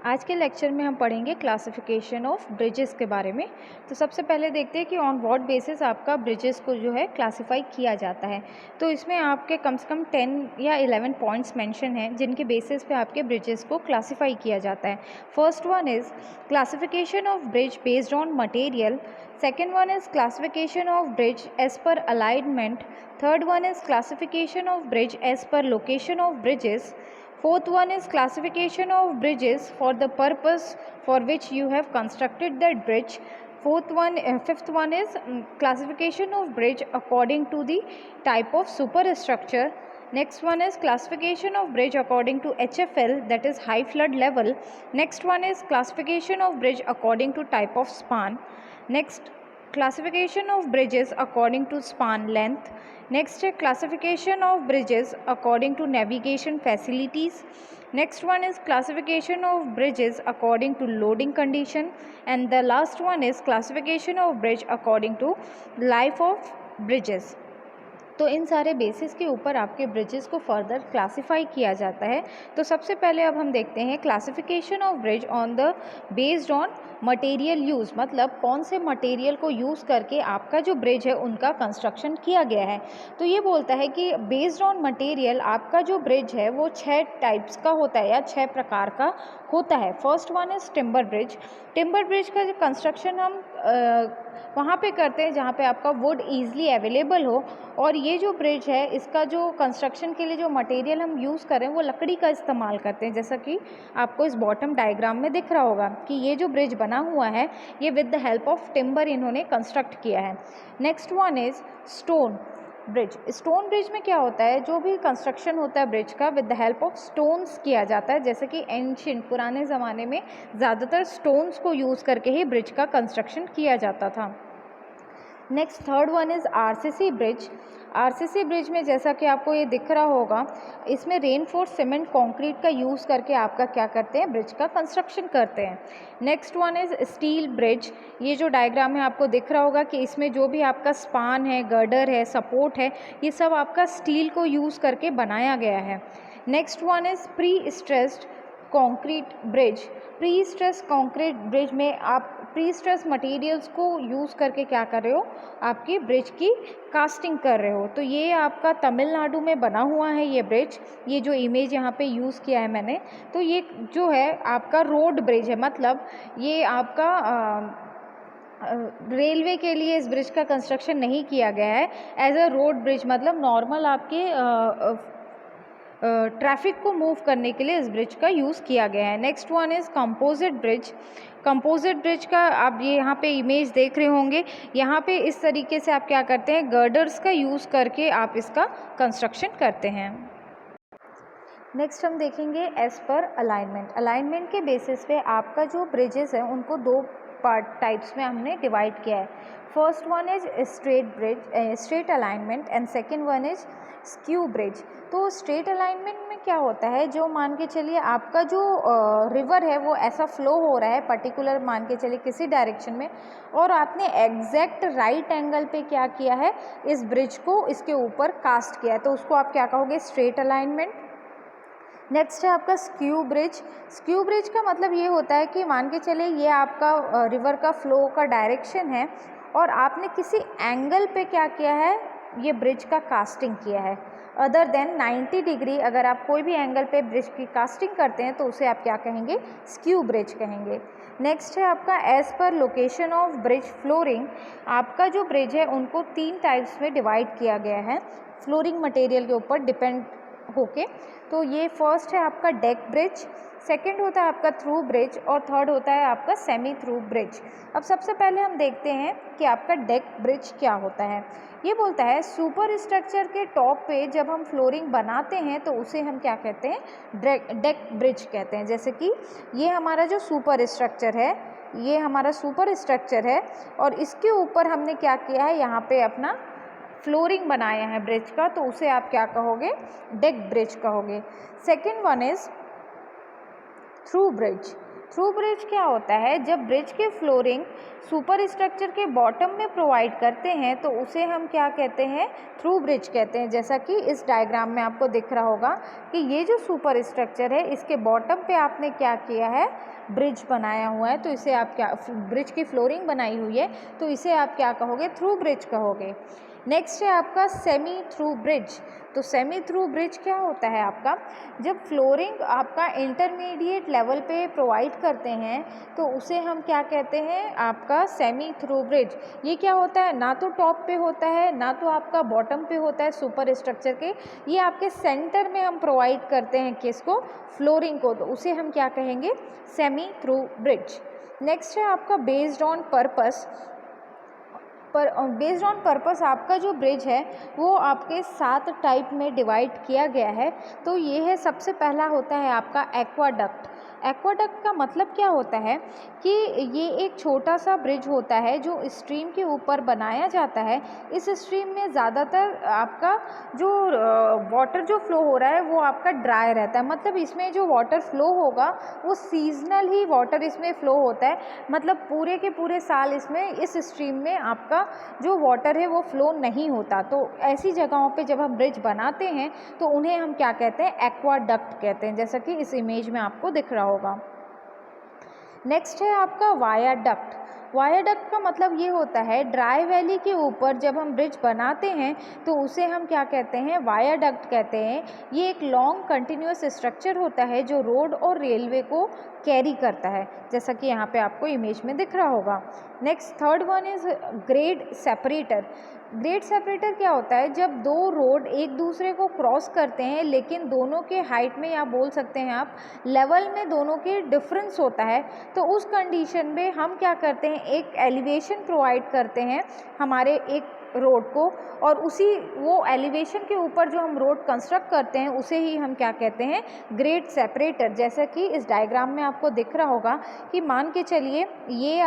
आज के लेक्चर में हम पढ़ेंगे क्लासिफिकेशन ऑफ ब्रिजेस के बारे में। तो सबसे पहले देखते हैं कि ऑन व्हाट बेसिस आपका ब्रिजेस को जो है क्लासिफाई किया जाता है। तो इसमें आपके कम से कम 10 या 11 पॉइंट्स मेंशन हैं जिनके बेसिस पे आपके ब्रिजेस को क्लासिफाई किया जाता है। First one is classification of bridge based on material. Second one is classification of bridge as per alignment. Third one is classification of bridge as per location of bridges. Fourth one is classification of bridges for the purpose for which you have constructed that bridge. Fifth one is classification of bridge according to the type of superstructure. Next one is classification of bridge according to HFL, that is high flood level. Next one is classification of bridge according to type of span. Next, classification of bridges according to span length. Next, classification of bridges according to navigation facilities. Next one is classification of bridges according to loading condition, and the last one is classification of bridge according to life of bridges. तो इन सारे basis के ऊपर आपके bridges को further classify किया जाता है। तो सबसे पहले अब हम देखते हैं classification of bridge on the based on material use, मतलब कौन से मटेरियल को यूज़ करके आपका जो ब्रिज है उनका कंस्ट्रक्शन किया गया है। तो ये बोलता है कि बेस्ड ऑन मटेरियल आपका जो ब्रिज है वो 6 टाइप्स का होता है या 6 प्रकार का होता है। First one is timber bridge. Timber bridge का जो कंस्ट्रक्शन हम वहाँ पे करते हैं जहाँ पे आपका वुड ईज़िली अवेलेबल हो, और ये जो ब्रिज है इसका जो कंस्ट्रक्शन के लिए जो मटेरियल हम यूज़ करें वो लकड़ी का इस्तेमाल करते हैं, जैसा कि आपको इस बॉटम डायग्राम में दिख रहा होगा कि ये जो ब्रिज बना हुआ है ये with the help of timber इन्होंने कंस्ट्रक्ट किया है। Next one is stone bridge. Stone bridge में क्या होता है, जो भी कंस्ट्रक्शन होता है ब्रिज का with the help of stones किया जाता है, जैसे कि एंशिएंट पुराने ज़माने में ज़्यादातर स्टोन्स को यूज़ करके ही ब्रिज का कंस्ट्रक्शन किया जाता था। Next third one is RCC bridge. RCC bridge में जैसा कि आपको ये दिख रहा होगा, इसमें रेनफोर्स सीमेंट कंक्रीट का यूज़ करके आपका क्या करते हैं, ब्रिज का कंस्ट्रक्शन करते हैं। Next one is steel bridge. ये जो डायग्राम है आपको दिख रहा होगा कि इसमें जो भी आपका स्पान है, गर्डर है, सपोर्ट है, ये सब आपका स्टील को यूज़ करके बनाया गया है। Next one is pre stressed concrete bridge. Pre stress concrete bridge में आप प्री स्ट्रेस मटेरियल्स को यूज़ करके क्या कर रहे हो, आपकी ब्रिज की कास्टिंग कर रहे हो। तो ये आपका तमिलनाडु में बना हुआ है ये ब्रिज, ये जो इमेज यहाँ पे यूज़ किया है मैंने, तो ये जो है आपका रोड ब्रिज है, मतलब ये आपका रेलवे के लिए इस ब्रिज का कंस्ट्रक्शन नहीं किया गया है, एज अ रोड ब्रिज, मतलब नॉर्मल आपके ट्रैफिक को मूव करने के लिए इस ब्रिज का यूज़ किया गया है। Next one is composite bridge. Composite bridge का आप ये यहाँ पे इमेज देख रहे होंगे, यहाँ पे इस तरीके से आप क्या करते हैं, गर्डर्स का यूज़ करके आप इसका कंस्ट्रक्शन करते हैं। नेक्स्ट हम देखेंगे एज पर अलाइनमेंट। अलाइनमेंट के बेसिस पे आपका जो ब्रिजेस है उनको 2 पार्ट टाइप्स में हमने डिवाइड किया है। First one is straight alignment and second one is skew bridge. तो स्ट्रेट अलाइनमेंट में क्या होता है, जो मान के चलिए आपका जो रिवर है वो ऐसा फ्लो हो रहा है पर्टिकुलर, मान के चलिए किसी डायरेक्शन में, और आपने एग्जैक्ट राइट एंगल पे क्या किया है, इस ब्रिज को इसके ऊपर कास्ट किया है, तो उसको आप क्या कहोगे, स्ट्रेट अलाइनमेंट। नेक्स्ट है आपका स्क्यू ब्रिज। स्क्यू ब्रिज का मतलब ये होता है कि मान के चलिए ये आपका रिवर का फ्लो का डायरेक्शन है और आपने किसी एंगल पे क्या किया है, ये ब्रिज का कास्टिंग किया है अदर देन 90 डिग्री। अगर आप कोई भी एंगल पे ब्रिज की कास्टिंग करते हैं तो उसे आप क्या कहेंगे, स्क्यू ब्रिज कहेंगे। नेक्स्ट है आपका as per location of bridge flooring. आपका जो ब्रिज है उनको 3 टाइप्स में डिवाइड किया गया है फ्लोरिंग मटेरियल के ऊपर डिपेंड होके। तो ये फर्स्ट है आपका डेक ब्रिज, सेकंड होता है आपका थ्रू ब्रिज, और थर्ड होता है आपका सेमी थ्रू ब्रिज। अब सबसे पहले हम देखते हैं कि आपका डेक ब्रिज क्या होता है। ये बोलता है सुपर स्ट्रक्चर के टॉप पे जब हम फ्लोरिंग बनाते हैं तो उसे हम क्या कहते हैं, डेक ब्रिज कहते हैं। जैसे कि ये हमारा जो सुपर स्ट्रक्चर है, ये हमारा सुपर स्ट्रक्चर है और इसके ऊपर हमने क्या किया है, यहाँ पे अपना फ्लोरिंग बनाया है ब्रिज का, तो उसे आप क्या कहोगे, डेक ब्रिज कहोगे। Second one is through bridge. Through bridge क्या होता है, जब ब्रिज के फ्लोरिंग सुपर स्ट्रक्चर के बॉटम में प्रोवाइड करते हैं तो उसे हम क्या कहते हैं, थ्रू ब्रिज कहते हैं। जैसा कि इस डायग्राम में आपको दिख रहा होगा कि ये जो सुपर स्ट्रक्चर है इसके बॉटम पे आपने क्या किया है, ब्रिज बनाया हुआ है, तो इसे आप क्या, ब्रिज की फ्लोरिंग बनाई हुई है, तो इसे आप क्या कहोगे, थ्रू ब्रिज कहोगे। नेक्स्ट है आपका सेमी थ्रू ब्रिज। तो सेमी थ्रू ब्रिज क्या होता है आपका, जब फ्लोरिंग आपका इंटरमीडिएट लेवल पे प्रोवाइड करते हैं तो उसे हम क्या कहते हैं, आपका सेमी थ्रू ब्रिज। ये क्या होता है, ना तो टॉप पे होता है ना तो आपका बॉटम पे होता है सुपर स्ट्रक्चर के, ये आपके सेंटर में हम प्रोवाइड करते हैं किसको, फ्लोरिंग को, तो उसे हम क्या कहेंगे, सेमी थ्रू ब्रिज। नेक्स्ट है आपका based on purpose. Based on purpose आपका जो ब्रिज है वो आपके 7 टाइप में डिवाइड किया गया है। तो ये है, सबसे पहला होता है आपका एक्वाडक्ट। एक्वाडक्ट का मतलब क्या होता है कि ये एक छोटा सा ब्रिज होता है जो स्ट्रीम के ऊपर बनाया जाता है। इस स्ट्रीम में ज़्यादातर आपका जो वाटर जो फ्लो हो रहा है वो आपका ड्राई रहता है, मतलब इसमें जो वाटर फ्लो होगा वो सीजनल ही वाटर इसमें फ्लो होता है, मतलब पूरे के पूरे साल इसमें इस स्ट्रीम में आपका जो वाटर है वो फ्लो नहीं होता। तो ऐसी जगहों पे जब हम ब्रिज बनाते हैं तो उन्हें हम क्या कहते हैं, एक्वाडक्ट कहते हैं, जैसा कि इस इमेज में आपको दिख रहा होगा। नेक्स्ट है आपका वायाडक्ट। वायाडक्ट का मतलब ये होता है, ड्राई वैली के ऊपर जब हम ब्रिज बनाते हैं तो उसे हम क्या कहते हैं, वायाडक्ट कहते हैं। ये एक लॉन्ग कंटिन्यूस स्ट्रक्चर होता है जो रोड और रेलवे को कैरी करता है, जैसा कि यहाँ पे आपको इमेज में दिख रहा होगा। Next third one is grade separator. Grade separator क्या होता है, जब दो रोड एक दूसरे को क्रॉस करते हैं लेकिन दोनों के हाइट में, या बोल सकते हैं आप लेवल में, दोनों के डिफरेंस होता है, तो उस कंडीशन में हम क्या करते हैं, एक एलिवेशन प्रोवाइड करते हैं हमारे एक रोड को, और उसी वो एलिवेशन के ऊपर जो हम रोड कंस्ट्रक्ट करते हैं उसे ही हम क्या कहते हैं, ग्रेड सेपरेटर। जैसा कि इस डायग्राम में आपको दिख रहा होगा कि मान के चलिए ये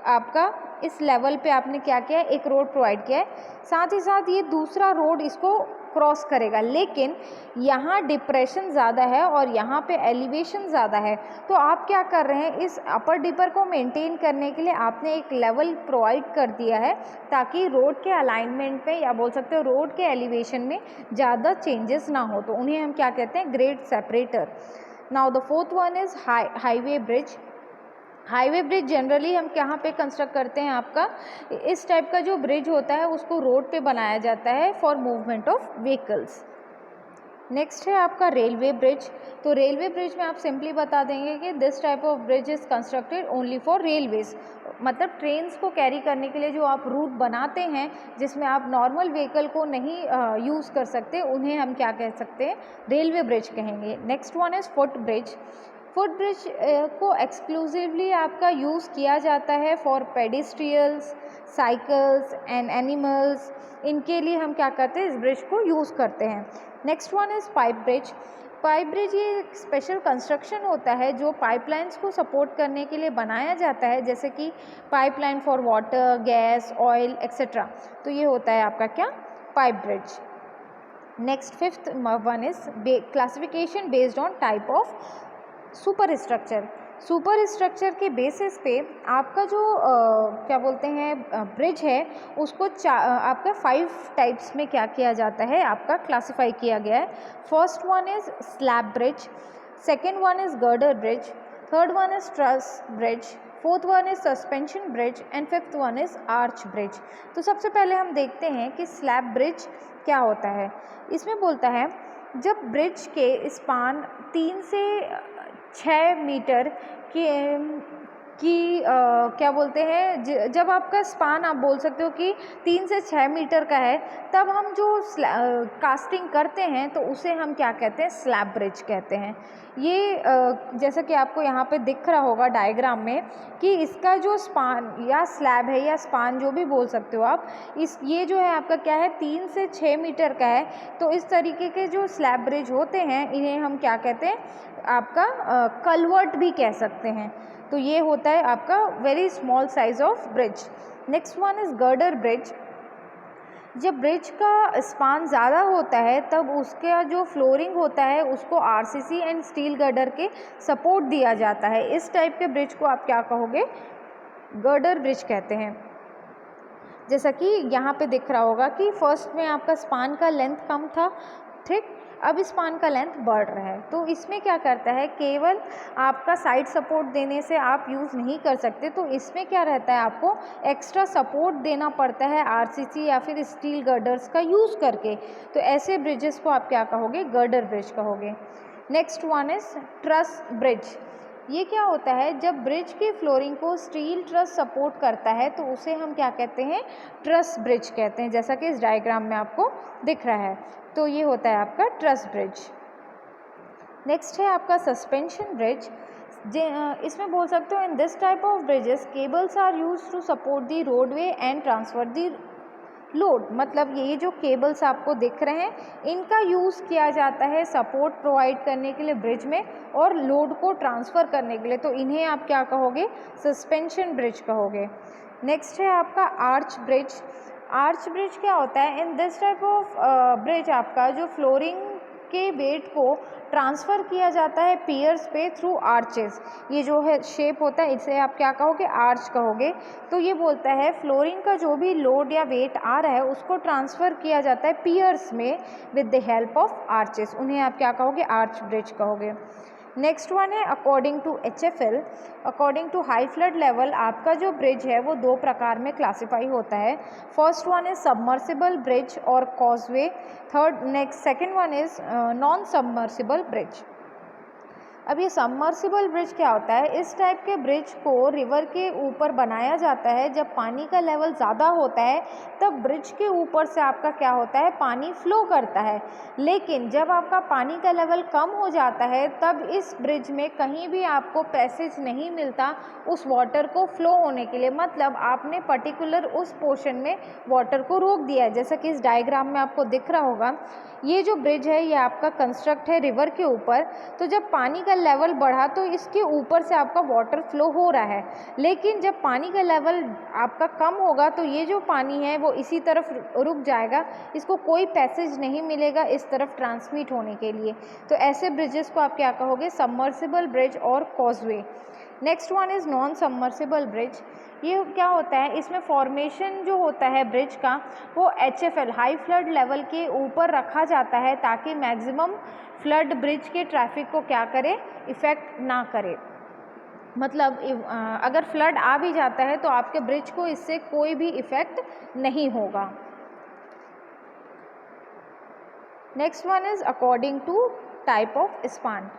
आपका इस लेवल पे आपने क्या किया है, एक रोड प्रोवाइड किया है, साथ ही साथ ये दूसरा रोड इसको क्रॉस करेगा, लेकिन यहाँ डिप्रेशन ज़्यादा है और यहाँ पे एलिवेशन ज़्यादा है, तो आप क्या कर रहे हैं, इस अपर डिपर को मेंटेन करने के लिए आपने एक लेवल प्रोवाइड कर दिया है ताकि रोड के अलाइनमेंट पे, या बोल सकते हो रोड के एलिवेशन में ज़्यादा चेंजेस ना हो, तो उन्हें हम क्या कहते हैं, grade separator. Now the fourth one is highway bridge. Highway bridge generally हम कहाँ पे कंस्ट्रक्ट करते हैं, आपका इस टाइप का जो ब्रिज होता है उसको रोड पे बनाया जाता है for movement of vehicles. Next है आपका रेलवे ब्रिज। तो रेलवे ब्रिज में आप सिंपली बता देंगे कि this type of bridge is constructed only for railways, मतलब ट्रेन्स को कैरी करने के लिए जो आप रूट बनाते हैं जिसमें आप नॉर्मल व्हीकल को नहीं यूज़ कर सकते, उन्हें हम क्या कह सकते हैं, रेलवे ब्रिज कहेंगे। Next one is foot bridge. Foot bridge को एक्सक्लूसिवली आपका यूज़ किया जाता है फॉर पेडिस्ट्रियल्स, साइकिल्स एंड एनिमल्स, इनके लिए हम क्या करते हैं, इस ब्रिज को यूज़ करते हैं। Next one is pipe bridge. Pipe bridge ये एक स्पेशल कंस्ट्रक्शन होता है जो पाइपलाइंस को सपोर्ट करने के लिए बनाया जाता है, जैसे कि pipeline for water, gas, oil etcetera, तो ये होता है आपका क्या, pipe bridge. Next fifth one is classification based on type of super structure. Super structure के बेसिस पे आपका जो क्या बोलते हैं ब्रिज है उसको आपका 5 टाइप्स में क्या किया जाता है, आपका क्लासिफाई किया गया है। First one is slab bridge, second one is girder bridge, third one is truss bridge, fourth one is suspension bridge and fifth one is arch bridge. तो सबसे पहले हम देखते हैं कि स्लैब ब्रिज क्या होता है। इसमें बोलता है जब ब्रिज के स्पान 3 से 6 मीटर की क्या बोलते हैं, जब आपका स्पान आप बोल सकते हो कि 3 से 6 मीटर का है, तब हम जो कास्टिंग करते हैं तो उसे हम क्या कहते हैं, स्लैब ब्रिज कहते हैं। ये जैसा कि आपको यहाँ पे दिख रहा होगा डायग्राम में कि इसका जो स्पान या स्लैब है या स्पान जो भी बोल सकते हो आप, ये जो है आपका क्या है, 3 से 6 मीटर का है। तो इस तरीके के जो स्लैब ब्रिज होते हैं इन्हें हम क्या कहते हैं, आपका कलवर्ट भी कह सकते हैं। तो ये होता है आपका very small size of bridge. Next one is girder bridge. जब ब्रिज का स्पान ज़्यादा होता है तब उसका जो फ्लोरिंग होता है उसको आरसीसी एंड स्टील गर्डर के सपोर्ट दिया जाता है। इस टाइप के ब्रिज को आप क्या कहोगे? गर्डर ब्रिज कहते हैं। जैसा कि यहाँ पे दिख रहा होगा कि फर्स्ट में आपका स्पान का लेंथ कम था, ठीक, अब स्पान का लेंथ बढ़ रहा है। तो इसमें क्या करता है, केवल आपका साइड सपोर्ट देने से आप यूज़ नहीं कर सकते, तो इसमें क्या रहता है, आपको एक्स्ट्रा सपोर्ट देना पड़ता है आरसीसी या फिर स्टील गर्डर्स का यूज़ करके। तो ऐसे ब्रिजेस को आप क्या कहोगे? गर्डर ब्रिज कहोगे। Next one is truss bridge. ये क्या होता है, जब ब्रिज की फ्लोरिंग को स्टील ट्रस सपोर्ट करता है तो उसे हम क्या कहते हैं? ट्रस ब्रिज कहते हैं, जैसा कि इस डायग्राम में आपको दिख रहा है। तो ये होता है आपका ट्रस ब्रिज। नेक्स्ट है आपका सस्पेंशन ब्रिज। इसमें बोल सकते हो, in this type of bridges cables are use to support the roadway and transfer the load. मतलब ये जो केबल्स आपको दिख रहे हैं, इनका यूज़ किया जाता है सपोर्ट प्रोवाइड करने के लिए ब्रिज में और लोड को ट्रांसफ़र करने के लिए। तो इन्हें आप क्या कहोगे? सस्पेंशन ब्रिज कहोगे। नेक्स्ट है आपका आर्च ब्रिज। आर्च ब्रिज क्या होता है, इन दिस टाइप ऑफ ब्रिज आपका जो फ्लोरिंग के वेट को ट्रांसफ़र किया जाता है पियर्स पे थ्रू आर्चेस। ये जो है शेप होता है, इसे आप क्या कहोगे? आर्च कहोगे। तो ये बोलता है फ्लोरिंग का जो भी लोड या वेट आ रहा है उसको ट्रांसफ़र किया जाता है पियर्स में with the help of arches. उन्हें आप क्या कहोगे? आर्च ब्रिज कहोगे। नेक्स्ट वन है according to HFL। According to high flood level आपका जो ब्रिज है वो दो प्रकार में क्लासीफाई होता है। First one is submersible bridge और causeway. Second one is non submersible bridge. अब ये सबमर्सिबल ब्रिज क्या होता है, इस टाइप के ब्रिज को रिवर के ऊपर बनाया जाता है। जब पानी का लेवल ज़्यादा होता है तब ब्रिज के ऊपर से आपका क्या होता है, पानी फ्लो करता है। लेकिन जब आपका पानी का लेवल कम हो जाता है तब इस ब्रिज में कहीं भी आपको पैसेज नहीं मिलता उस वाटर को फ्लो होने के लिए। मतलब आपने पर्टिकुलर उस पोर्शन में वाटर को रोक दिया है, जैसा कि इस डायग्राम में आपको दिख रहा होगा। ये जो ब्रिज है ये आपका कंस्ट्रक्ट है रिवर के ऊपर। तो जब पानी का लेवल बढ़ा तो इसके ऊपर से आपका वाटर फ्लो हो रहा है, लेकिन जब पानी का लेवल आपका कम होगा तो ये जो पानी है वो इसी तरफ रुक जाएगा, इसको कोई पैसेज नहीं मिलेगा इस तरफ ट्रांसमिट होने के लिए। तो ऐसे ब्रिजेस को आप क्या कहोगे? सबमर्सिबल ब्रिज और causeway. Next one is non submersible bridge. ये क्या होता है, इसमें फॉर्मेशन जो होता है ब्रिज का वो HFL हाई फ्लड लेवल के ऊपर रखा जाता है ताकि मैक्सिमम फ्लड ब्रिज के ट्रैफिक को क्या करे, इफ़ेक्ट ना करे। मतलब अगर फ्लड आ भी जाता है तो आपके ब्रिज को इससे कोई भी इफ़ेक्ट नहीं होगा। Next one is according to type of span.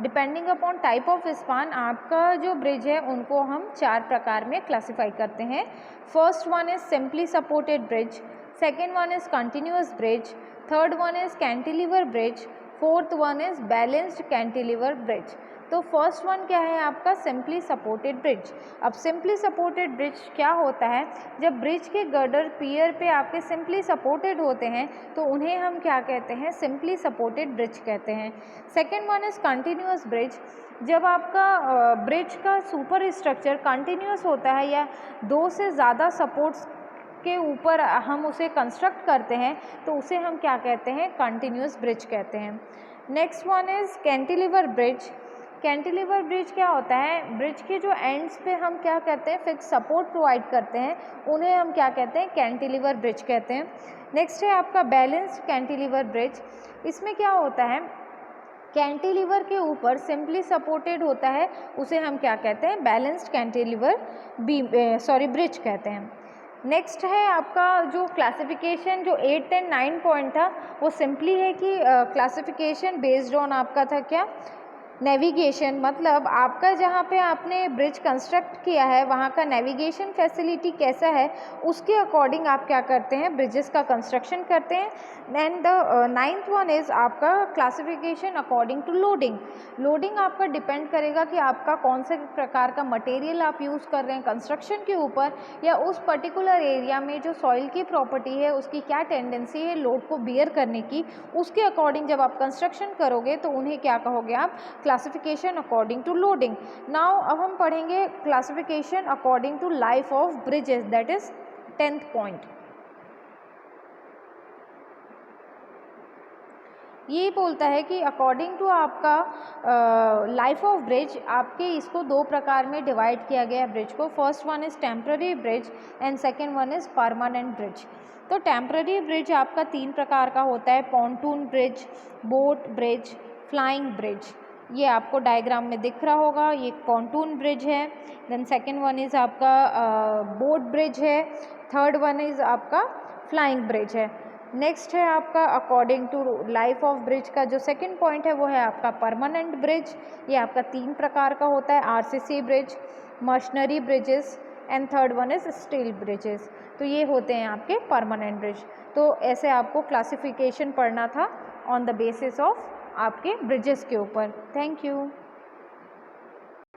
Depending upon type of span आपका जो ब्रिज है उनको हम 4 प्रकार में क्लासिफाई करते हैं। First one is simply supported bridge, second one is continuous bridge, third one is cantilever bridge, fourth one is balanced cantilever bridge. तो फर्स्ट वन क्या है आपका? Simply supported bridge. अब सिंपली सपोर्टेड ब्रिज क्या होता है, जब ब्रिज के गर्डर पियर पे आपके सिंपली सपोर्टेड होते हैं तो उन्हें हम क्या कहते हैं? सिंपली सपोर्टेड ब्रिज कहते हैं। Second one is continuous bridge. जब आपका ब्रिज का सुपर स्ट्रक्चर कंटिन्यूअस होता है या 2 से ज़्यादा सपोर्ट्स के ऊपर हम उसे कंस्ट्रक्ट करते हैं तो उसे हम क्या कहते हैं? कंटिन्यूअस ब्रिज कहते हैं। Next one is cantilever bridge. Cantilever bridge क्या होता है, ब्रिज के जो एंड्स पे हम क्या कहते हैं? फिक्स सपोर्ट प्रोवाइड करते हैं, उन्हें हम क्या कहते हैं? कैंटिलीवर ब्रिज कहते हैं। नेक्स्ट है आपका बैलेंस्ड कैंटिलीवर ब्रिज। इसमें क्या होता है, कैंटिलीवर के ऊपर सिंपली सपोर्टेड होता है, उसे हम क्या कहते हैं? बैलेंस्ड कैंटिलीवर ब्रिज कहते हैं। नेक्स्ट है आपका जो क्लासिफिकेशन, जो 8 एंड 9 पॉइंट था वो सिंपली है कि क्लासिफिकेशन बेस्ड ऑन आपका था क्या? नेविगेशन। मतलब आपका जहाँ पे आपने ब्रिज कंस्ट्रक्ट किया है वहाँ का नेविगेशन फैसिलिटी कैसा है उसके अकॉर्डिंग आप क्या करते हैं? ब्रिजेस का कंस्ट्रक्शन करते हैं। And the 9th one is आपका classification according to loading. Loading आपका डिपेंड करेगा कि आपका कौन से प्रकार का मटेरियल आप यूज़ कर रहे हैं कंस्ट्रक्शन के ऊपर, या उस पर्टिकुलर एरिया में जो सॉइल की प्रॉपर्टी है उसकी क्या टेंडेंसी है लोड को बियर करने की, उसके अकॉर्डिंग जब आप कंस्ट्रक्शन करोगे तो उन्हें क्या कहोगे आप? Classification according to loading. Now अब हम पढ़ेंगे classification according to life of bridges, that is 10th point. ये बोलता है कि अकॉर्डिंग टू आपका लाइफ ऑफ ब्रिज, आपके इसको दो प्रकार में डिवाइड किया गया है ब्रिज को। First one is temporary bridge and second one is permanent bridge. तो टेम्प्ररी ब्रिज आपका 3 प्रकार का होता है, pontoon bridge, boat bridge, flying bridge. ये आपको डायग्राम में दिख रहा होगा, ये पॉन्टून ब्रिज है। देन सेकेंड वन इज़ आपका बोट ब्रिज है, थर्ड वन इज़ आपका फ्लाइंग ब्रिज है। नेक्स्ट है आपका according to life of bridge का जो सेकंड पॉइंट है वो है आपका परमानेंट ब्रिज। ये आपका 3 प्रकार का होता है, RCC bridge, machinery bridges and third one is steel bridges. तो ये होते हैं आपके परमानेंट ब्रिज। तो ऐसे आपको क्लासिफिकेशन पढ़ना था ऑन द बेसिस ऑफ आपके ब्रिजेस के ऊपर। Thank you.